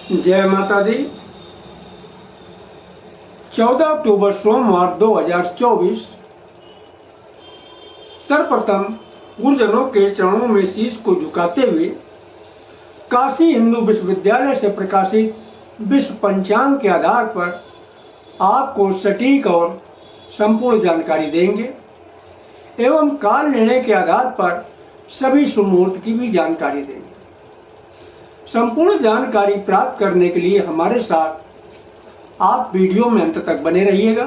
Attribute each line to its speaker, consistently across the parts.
Speaker 1: जय माता दी। 14 अक्टूबर सोमवार 2024। सर्वप्रथम गुरुजनों के चरणों में शीश को झुकाते हुए काशी हिंदू विश्वविद्यालय से प्रकाशित विश्व पंचांग के आधार पर आपको सटीक और संपूर्ण जानकारी देंगे एवं काल निर्णय के आधार पर सभी शुभ मुहूर्त की भी जानकारी देंगे। संपूर्ण जानकारी प्राप्त करने के लिए हमारे साथ आप वीडियो में अंत तक बने रहिएगा।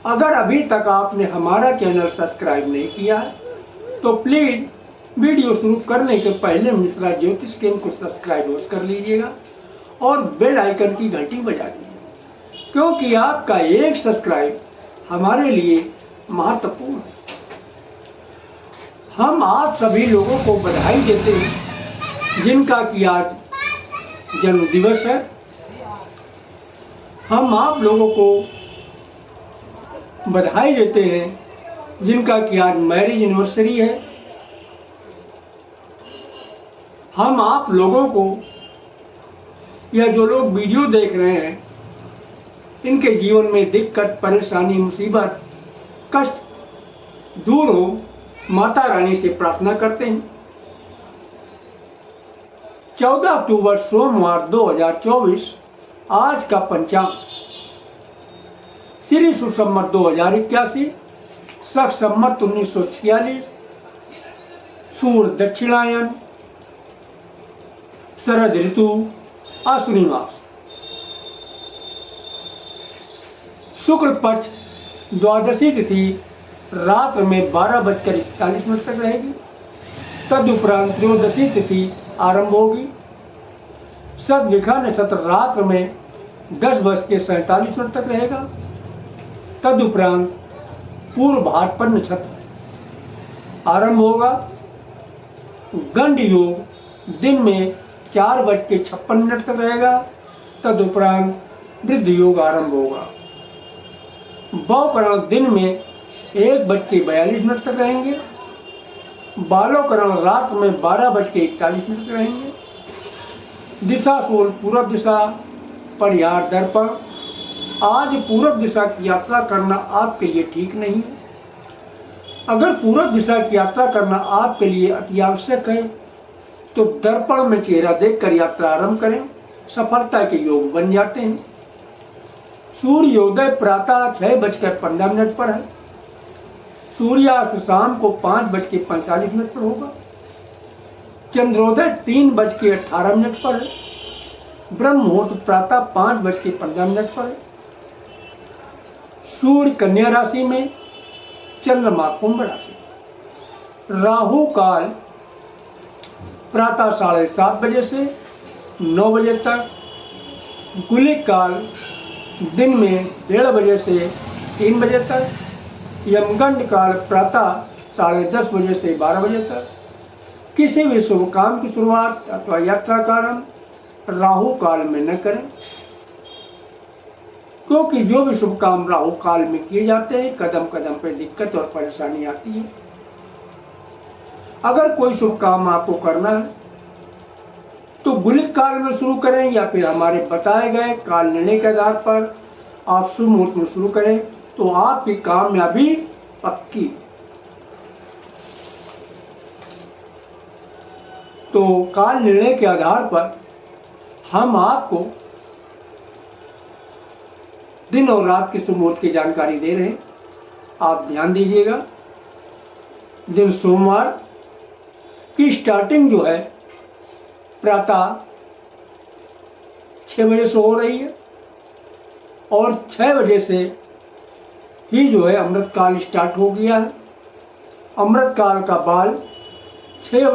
Speaker 1: अगर अभी तक आपने हमारा चैनल सब्सक्राइब नहीं किया है तो प्लीज वीडियो शुरू करने के पहले मिश्रा ज्योतिष केंद्र को सब्सक्राइब कर लीजिएगा और बेल आइकन की घंटी बजा दीजिए, क्योंकि आपका एक सब्सक्राइब हमारे लिए महत्वपूर्ण है। हम आप सभी लोगों को बधाई देते हैं जिनका कि आज जन्म दिवस है। हम आप लोगों को बधाई देते हैं जिनका कि आज मैरिज एनिवर्सरी है। हम आप लोगों को या जो लोग वीडियो देख रहे हैं इनके जीवन में दिक्कत, परेशानी, मुसीबत, कष्ट दूर हो माता रानी से प्रार्थना करते हैं। 14 अक्टूबर सोमवार 2024 आज का पंचांग श्री सुसंवत 2081, शक संवत 1946, सूर्य दक्षिणायन, शरद ऋतु, आश्विनी मास, शुक्ल पक्ष द्वादशी तिथि रात्र में 12:41 तक रहेगी। तदुपरांत त्रयोदशी तिथि आरंभ होगी। सदविखा नक्षत्र रात्र में 10:47 तक रहेगा। तदुपरांत पूर्व भाद्रपद नक्षत्र आरंभ होगा। गंड योग दिन में 4:56 तक रहेगा। तदुपरांत वृद्ध योग आरंभ होगा। भवकरण दिन में 1:42 तक रहेंगे। बालोकरण रात में 12:41 तक रहेंगे। दिशा शूल पूर्व दिशा, परिहार दर्पण। आज पूर्व दिशा की यात्रा करना आपके लिए ठीक नहीं है। अगर पूर्व दिशा की यात्रा करना आपके लिए अति आवश्यक है तो दर्पण में चेहरा देखकर यात्रा आरंभ करें, सफलता के योग बन जाते हैं। सूर्योदय प्रातः 6:15 पर है। सूर्यास्त शाम को 5:45 पर होगा। चंद्रोदय 3:18 पर है। ब्रह्म मुहूर्त प्रातः 5:15 पर है। सूर्य कन्या राशि में, चंद्रमा कुंभ राशि। राहु काल प्रातः 7:30 बजे से 9 बजे तक। गुलिक काल दिन में 1:30 बजे से 3 बजे तक। यमगंड काल प्रातः 10:30 बजे से 12 बजे तक। किसी भी शुभ काम की शुरुआत अथवा यात्रा का आरंभ राहु काल में न करें, क्योंकि जो भी शुभ काम राहु काल में किए जाते हैं कदम कदम पर दिक्कत और परेशानी आती है। अगर कोई शुभ काम आपको करना है तो गुलिक काल में शुरू करें या फिर हमारे बताए गए काल निर्णय के आधार पर आप शुभ मुहूर्त में शुरू करें तो आपकी कामयाबी पक्की। तो काल निर्णय के आधार पर हम आपको दिन और रात के शुभ मुहूर्त की जानकारी दे रहे हैं। आप ध्यान दीजिएगा। दिन सोमवार की स्टार्टिंग जो है प्रातः 6 बजे से हो रही है और 6 बजे से ही जो है अमृत काल स्टार्ट हो गया है। अमृत काल का बाल 6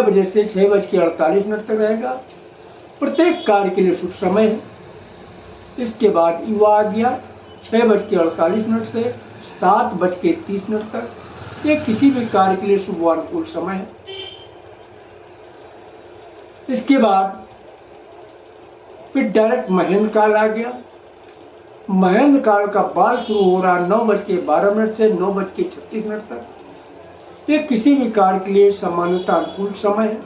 Speaker 1: बजे से 6:48 तक रहेगा। प्रत्येक कार्य के लिए शुभ समय है। इसके बाद युवा आ गया 6:48 से 7:30 तक। ये किसी भी कार्य के लिए शुभ व अनुकूल समय है। इसके बाद फिर डायरेक्ट महेंद्र काल आ गया। महेंद्र काल का बाल शुरू हो रहा 9:12 से 9:36 तक। ये किसी भी कार्य के लिए सामान्यतः अनुकूल समय है।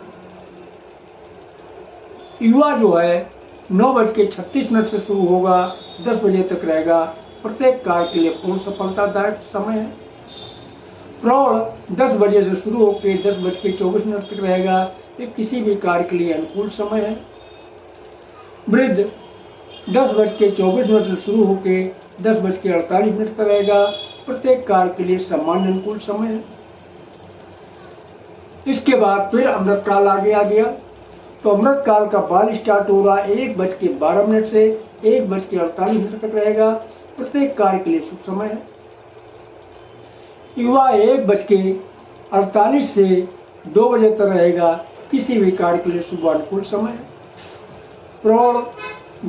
Speaker 1: युवा जो है 9:36 से शुरू होगा, 10 बजे तक रहेगा। प्रत्येक कार्य के लिए पूर्ण सफलतादायक समय है। प्रौढ़ 10 बजे से शुरू होकर 10:24 तक रहेगा। ये किसी भी कार्य के लिए अनुकूल समय है। वृद्ध 10:24 से शुरू होकर 10:48 तक रहेगा। प्रत्येक कार्य के लिए सामान्य अनुकूल समय है। इसके बाद फिर अमृत काल आगे आ गया। तो अमृत काल का बाल स्टार्ट होगा 1:12 से 1:48 तक रहेगा। प्रत्येक कार्य के लिए शुभ समय है। युवा 1:48 से 2 बजे तक रहेगा। किसी भी कार्य के लिए शुभ अनुकूल समय है। प्रौढ़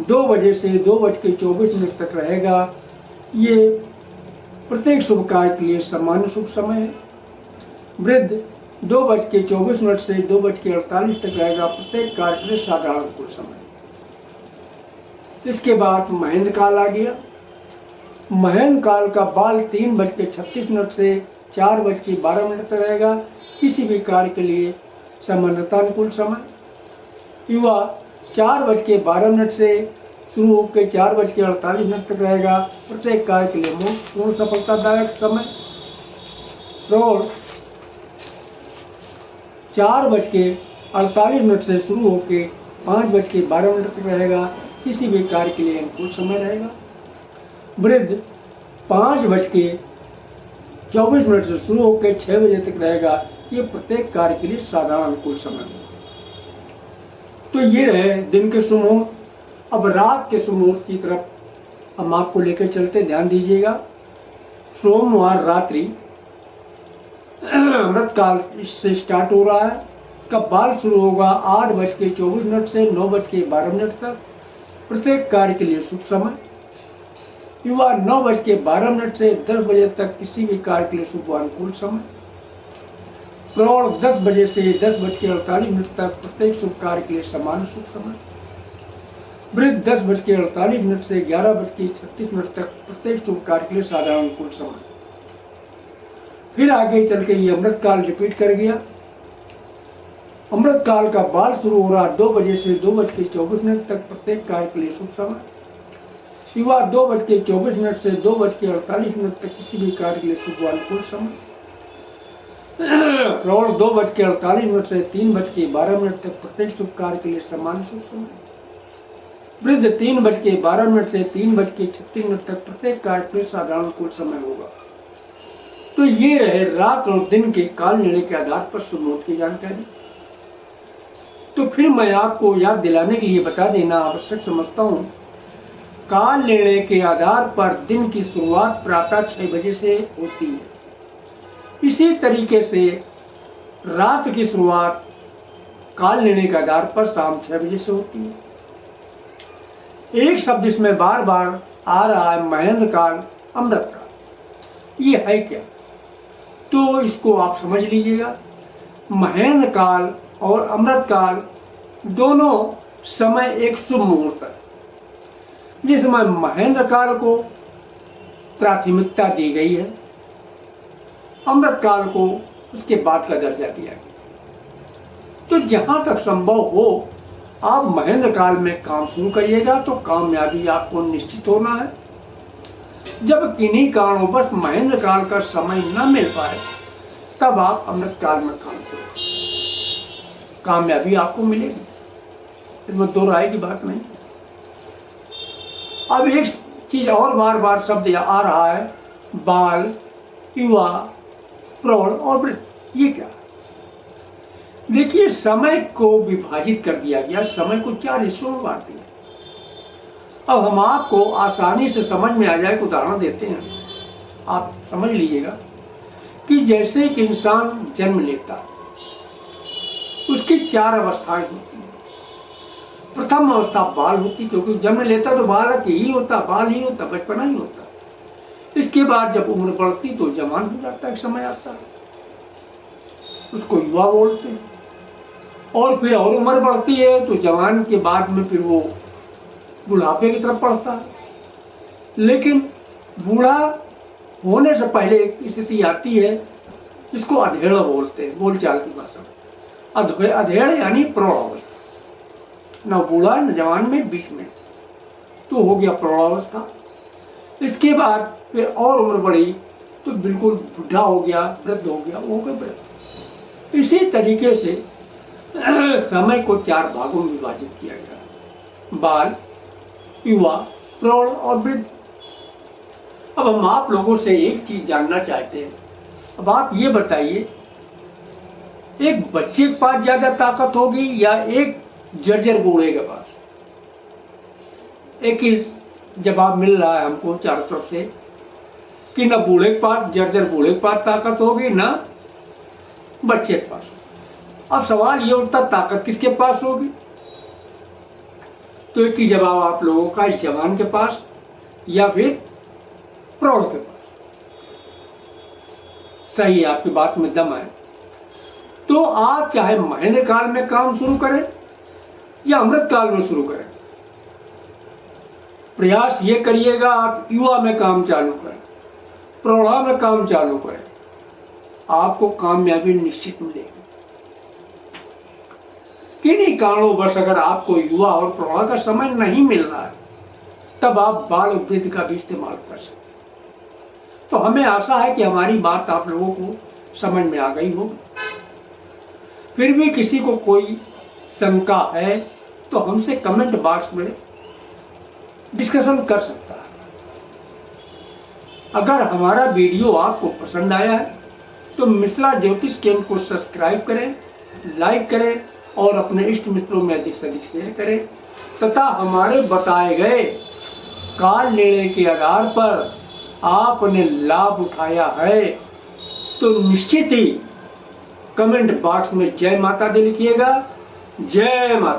Speaker 1: 2 बजे से 2:24 तक रहेगा। ये प्रत्येक शुभ कार्य के लिए सामान्य शुभ समय है। वृद्ध 2:24 से 2:48 तक रहेगा। प्रत्येक कार्य के लिए साधारण अनुकूल समय। इसके बाद महेंद्र काल आ गया। महेंद्र काल का बाल 3:36 से 4:12 तक रहेगा। किसी भी कार्य के लिए सामान्यता अनुकूल समय। युवा 4:12 से शुरू होकर 4:48 तक रहेगा। प्रत्येक कार्य के लिए पूर्ण सफलतादायक समय। प्रौढ़ 4:48 से शुरू होकर 5:12 तक रहेगा। किसी भी कार्य के लिए अनुकूल समय रहेगा। वृद्ध 5:24 से शुरू होकर 6 बजे तक रहेगा। ये प्रत्येक कार्य के लिए साधारण अनुकूल समय है। तो ये रहे दिन के शुभ मुहूर्त। अब रात के शुभ मुहूर्त की तरफ हम आपको लेकर चलते, ध्यान दीजिएगा। सोमवार रात्रि अमृत काल से स्टार्ट हो रहा है। कब बाल शुरू होगा 8:24 से 9:12 तक। प्रत्येक कार्य के लिए शुभ समय। युवा 9:12 से 10 बजे तक किसी भी कार्य के लिए शुभ अनुकूल समय। प्रौढ़ 10 बजे से 10:48 तक प्रत्येक शुभ कार्य के लिए समान शुभ समय। वृद्ध 10:48 से 11:36 तक प्रत्येक शुभ कार्य के लिए साधारण अनुकूल समय। फिर आगे चल के ये अमृत काल रिपीट कर गया। अमृत काल का बाल शुरू हो रहा 2 बजे से 2:24 तक प्रत्येक कार्य के लिए शुभ समय। युवा 2:24 से 2:48 तक किसी भी कार्य के लिए शुभ अनुकूल समय। प्रौढ़ 2:48 से 3:12 तक प्रत्येक शुभ कार्य के लिए समान शुभ समय। वृद्ध 3:12 से 3:36 तक प्रत्येक कार्य के लिए साधारण अनुकूल समय होगा। तो ये रहे रात और दिन के काल निर्णय के आधार पर शुभ मुहूर्त की जानकारी। तो फिर मैं आपको याद दिलाने के लिए बता देना आवश्यक समझता हूँ, काल निर्णय के आधार पर दिन की शुरुआत प्रातः 6 बजे से होती है। इसी तरीके से रात की शुरुआत काल निर्णय के आधार पर शाम 6 बजे से होती है। एक शब्द इसमें बार बार आ रहा है, महेंद्र काल, अमृत काल। ये है क्या? तो इसको आप समझ लीजिएगा। महेंद्र काल और अमृत काल दोनों समय एक शुभ मुहूर्त है, जिसमें महेंद्र काल को प्राथमिकता दी गई है, अमृत काल को उसके बाद का दर्जा दिया गया। तो जहां तक संभव हो आप महेंद्र काल में काम शुरू करिएगा तो कामयाबी आपको निश्चित होना है। जब किन्हीं कारणों महेंद्र काल का समय न मिल पाए तब आप अमृत काल में काम करें, कामयाबी आपको मिलेगी, इसमें दो राय की बात नहीं। अब एक चीज और बार बार शब्द आ रहा है, बाल, युवा, प्रौढ़ और वृद्ध। ये क्या? देखिए, समय को विभाजित कर दिया गया, समय को 4 हिस्सों में बांट दिया। अब हम आपको आसानी से समझ में आ जाए एक उदाहरण देते हैं, आप समझ लीजिएगा कि जैसे एक इंसान जन्म लेता है, उसकी 4 अवस्थाएं होती हैं। प्रथम अवस्था बाल होती, क्योंकि जन्म लेता तो बालक ही होता, बाल ही होता, बचपना ही होता। इसके बाद जब उम्र बढ़ती तो जवान हो जाता है, समय आता है, उसको युवा बोलते हैं। और फिर और उम्र बढ़ती है तो जवान के बाद में फिर वो बुढ़ापे की तरफ बढ़ता है। लेकिन बूढ़ा होने से पहले एक स्थिति आती है जिसको अधेड़ बोलते हैं, बोलचाल की भाषा में। अधेड़ यानी प्रौढ़ अवस्था। न बूढ़ा न जवान में, बीच में, तो हो गया प्रौढ़ावस्था। इसके बाद फिर और उम्र बढ़ी तो बिल्कुल बुढ़ा हो गया, वृद्ध हो गया, वो हो गया वृद्ध। इसी तरीके से समय को 4 भागों में विभाजित किया गया: बाल, युवा, प्रौढ़ और वृद्ध। अब हम आप लोगों से एक चीज जानना चाहते हैं। अब आप ये बताइए, एक बच्चे के पास ज्यादा ताकत होगी या एक जर्जर बूढ़े के पास? एक ही जवाब मिल रहा है हमको चारों तरफ से कि ना बूढ़े के पास, जर्जर बूढ़े के पास ताकत होगी, ना बच्चे के पास। अब सवाल ये उठता, ताकत किसके पास होगी? तो एक ही जवाब आप लोगों का, इस जवान के पास या फिर प्रौढ़ के पास। सही है, आपकी बात में दम है। तो आप चाहे महेंद्र काल में काम शुरू करें या अमृत काल में शुरू करें, प्रयास ये करिएगा आप युवा में काम चालू करें, प्रौढ़ा में काम चालू करें, आपको कामयाबी निश्चित मिलेगी। किन्हीं कारणोंवश अगर आपको युवा और प्रौढ़ा का समय नहीं मिल रहा है, तब आप बाल और वृद्ध का भी इस्तेमाल कर सकते हैं। तो हमें आशा है कि हमारी बात आप लोगों को समझ में आ गई होगी। फिर भी किसी को कोई शंका है तो हमसे कमेंट बॉक्स में डिस्कशन कर सकता है। अगर हमारा वीडियो आपको पसंद आया है तो मिश्रा ज्योतिष केंद्र को सब्सक्राइब करें, लाइक करें और अपने इष्ट मित्रों में अधिक से अधिक शेयर करें तथा हमारे बताए गए काल निर्णय के आधार पर आपने लाभ उठाया है तो निश्चित ही कमेंट बॉक्स में जय माता दी लिखिएगा। जय माता।